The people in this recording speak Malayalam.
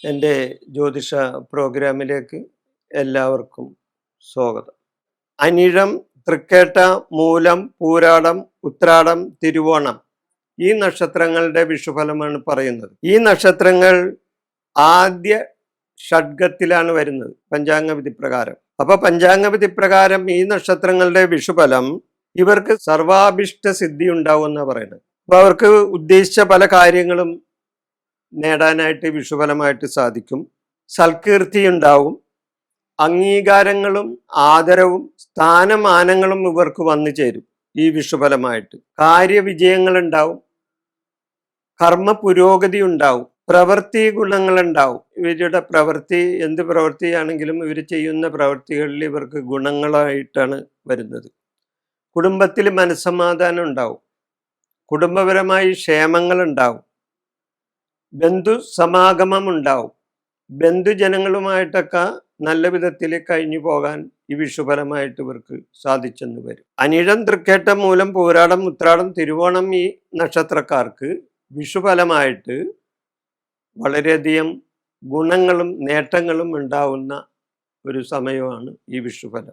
എൻ്റെ ജ്യോതിഷ പ്രോഗ്രാമിലേക്ക് എല്ലാവർക്കും സ്വാഗതം. അനിഴം, തൃക്കേട്ട, മൂലം, പൂരാടം, ഉത്രാടം, തിരുവോണം ഈ നക്ഷത്രങ്ങളുടെ വിഷുഫലമാണ് പറയുന്നത്. ഈ നക്ഷത്രങ്ങൾ ആദ്യ ഷഡ്ഗത്തിലാണ് വരുന്നത് പഞ്ചാംഗവിധി പ്രകാരം. അപ്പൊ പഞ്ചാംഗവിധി പ്രകാരം ഈ നക്ഷത്രങ്ങളുടെ വിഷുഫലം ഇവർക്ക് സർവാഭിഷ്ട സിദ്ധി ഉണ്ടാവും എന്നാ പറയുന്നത്. അപ്പൊ അവർക്ക് ഉദ്ദേശിച്ച പല കാര്യങ്ങളും നേടാനായിട്ട് വിഷുഫലമായിട്ട് സാധിക്കും. സൽകീർത്തി ഉണ്ടാവും, അംഗീകാരങ്ങളും ആദരവും സ്ഥാനമാനങ്ങളും ഇവർക്ക് വന്നു ചേരും. ഈ വിഷുഫലമായിട്ട് കാര്യവിജയങ്ങൾ ഉണ്ടാവും, കർമ്മ പുരോഗതി ഉണ്ടാവും, പ്രവൃത്തി ഗുണങ്ങൾ ഉണ്ടാവും. ഇവരുടെ പ്രവൃത്തി എന്ത് പ്രവൃത്തിയാണെങ്കിലും ഇവർ ചെയ്യുന്ന പ്രവൃത്തികളിൽ ഇവർക്ക് ഗുണങ്ങളായിട്ടാണ് വരുന്നത്. കുടുംബത്തിൽ മനസ്സമാധാനം ഉണ്ടാവും, കുടുംബപരമായി ക്ഷേമങ്ങൾ ഉണ്ടാവും, ബന്ധു സമാഗമം ഉണ്ടാവും, ബന്ധുജനങ്ങളുമായിട്ടൊക്കെ നല്ല വിധത്തിൽ കഴിഞ്ഞു പോകാൻ ഈ വിഷുഫലമായിട്ട് ഇവർക്ക് സാധിച്ചെന്ന് വരും. അനിഴം, തൃക്കേട്ട, മൂലം, പൂരാടം, ഉത്രാടം, തിരുവോണം ഈ നക്ഷത്രക്കാർക്ക് വിഷുഫലമായിട്ട് വളരെയധികം ഗുണങ്ങളും നേട്ടങ്ങളും ഉണ്ടാവുന്ന ഒരു സമയമാണ് ഈ വിഷുഫലം.